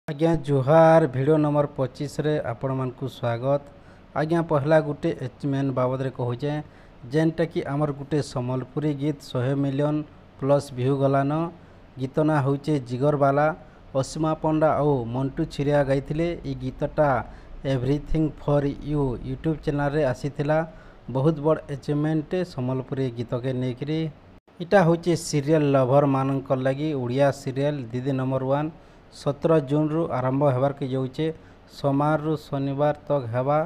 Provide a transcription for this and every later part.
आज्ञा जुहार video number 25 रे आपण मानकु स्वागत। आज्ञा पहला गुटे एचमेन बाबद रे कहूचे जेनटा कि आमर गुटे सम्बलपुरी गीत 100 मिलियन प्लस व्यू गलान। गीत ना होचे जिगरवाला। असीमा पंडा और मंटू छिरिया गाइथिले। ई गीतटा everything for you YouTube channel रे आसीथिला। बहुत बड़ अचीवमेंट सम्बलपुरी गीत के नेकरी। इटा होचे सीरियल लभर मानक लगी उड़िया सीरियल दीदी नंबर 1 17 जून रु आरंभ होबार के जाऊे। सोमवार रु शनिवार तक हेबा।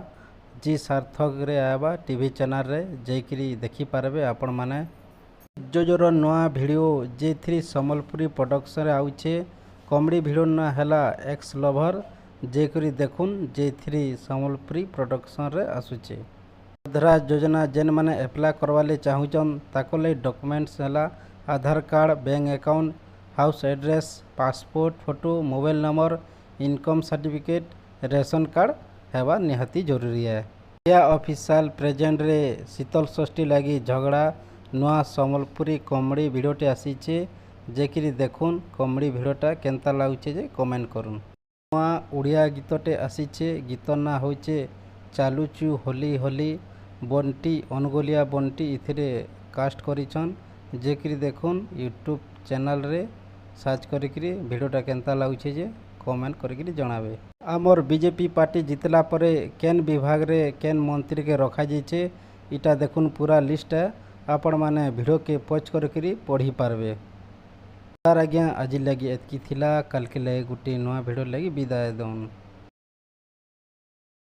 जी सार्थक रे आवा टीवी चैनल रे जाइकरी देखि पारबे आपण माने। जोजोर नवा वीडियो जे3 सम्बलपुरी प्रोडक्शन रे आउचे। कॉमेडी वीडियो ना हैला एक्स लभर जेकरी देखुन जे3 सम्बलपुरी प्रोडक्शन रे आसुचे। मुद्रा योजना जेन माने अप्लाई करवाले चाहूचन ताको ले डॉक्यूमेंट्स हैला Aadhaar card, bank account, house address, passport photo, mobile number, income certificate, ration card हेबा निहाती जरूरी है। या ऑफिशियल प्रेजेंट रे शीतल षष्ठी लगी झगड़ा नुआ सम्बलपुरी कॉमेडी वीडियोटे आसीचे जेकरी देखुन कॉमेडी वीडियोटा केनता लाଗୁचे जे कमेंट करुन। नुआ उड़िया गीतटे आसीचे। गीत ना होचे चालुचु होली होली। बंटी अनगोलिया बंटी इथिरे कास्ट करिछन जेकरी देखुन यूट्यूब चैनल रे सर्च करिकरी वीडियोटा केनता लाଗୁचे जे कमेंट करिकरी जणावे। आमर बीजेपी पार्टी जितला परे केन विभाग रे केन मंत्री के रखा जाइछे इटा देखुन पूरा लिस्ट है। आपण माने वीडियो के पॉज करिकरी पढ़ी पारबे। तार आज्ञा आज लगी एतकी थिला। कल के लगे गुटे नवा वीडियो लगी विदाय दउन।